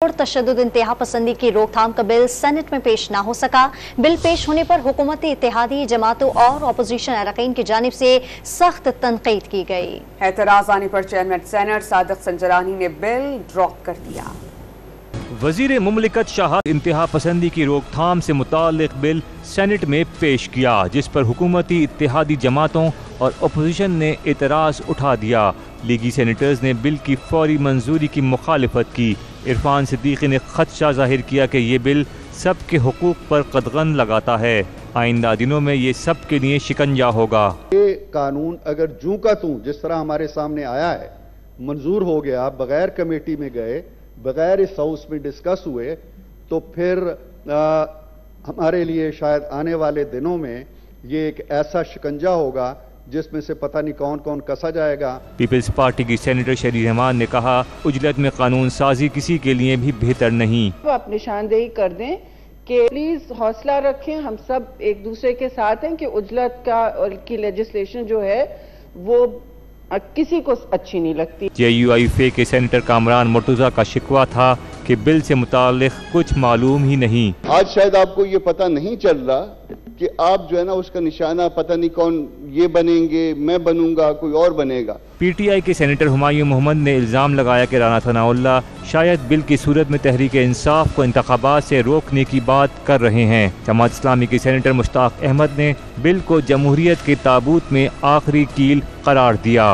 पुरतशद्दुद इंतहा पसंदी की रोकथाम का बिल सेनेट में पेश ना हो सका। बिल पेश होने पर हुकूमती इत्तेहादी जमातों और अपोजिशन अरकान की जानिब से सख्त तनकीद की गई। एतराज आने पर चेयरमैन सेनेट सादिक संजरानी ने बिल ड्रॉप कर दिया। वजीर मुमलिकत शाह इंतहा पसंदी की रोकथाम से मुताल्लिक बिल सेनेट में पेश किया, जिस पर हुकूमती इत्तेहादी जमातों और अपोजिशन ने एतराज़ उठा दिया। लीगी सेनेटर्स ने बिल की फौरी मंजूरी की मुखालिफत की। इरफान सिद्दीकी ने खदशा जाहिर किया कि ये बिल सब के हुकूक पर कदगन लगाता है। आइंदा दिनों में ये सब के लिए शिकंजा होगा। ये कानून अगर जूं का तूं जिस तरह हमारे सामने आया है मंजूर हो गया, बगैर कमेटी में गए, बगैर इस हाउस में डिस्कस हुए, तो फिर हमारे लिए शायद आने वाले दिनों में ये एक ऐसा शिकंजा होगा जिसमें से पता नहीं कौन कौन कसा जाएगा। पीपल्स पार्टी की सेनेटर शरी रहमान ने कहा, उजलत में कानून साजी किसी के लिए भी बेहतर नहीं। वो आप निशानदेही कर दें कि प्लीज हौसला रखें, हम सब एक दूसरे के साथ हैं कि उजलत का और की लेजिस्लेशन जो है वो किसी को अच्छी नहीं लगती। JUIF के सेनेटर कामरान मुर्तजा का शिकवा था कि बिल से मुताल्लिक कुछ मालूम ही नहीं। आज शायद आपको ये पता नहीं चल रहा कि आप जो है ना उसका निशाना पता नहीं कौन ये बनेंगे, मैं बनूंगा, कोई और बनेगा। PTI के सेनेटर हुमायूं मोहम्मद ने इल्ज़ाम लगाया कि राना सनाउल्लाह शायद बिल की सूरत में तहरीक इंसाफ को इंतखाबात से रोकने की बात कर रहे हैं। जमात इस्लामी की सेनेटर मुश्ताक अहमद ने बिल को जमहूरियत के ताबूत में आखिरी कील करार दिया।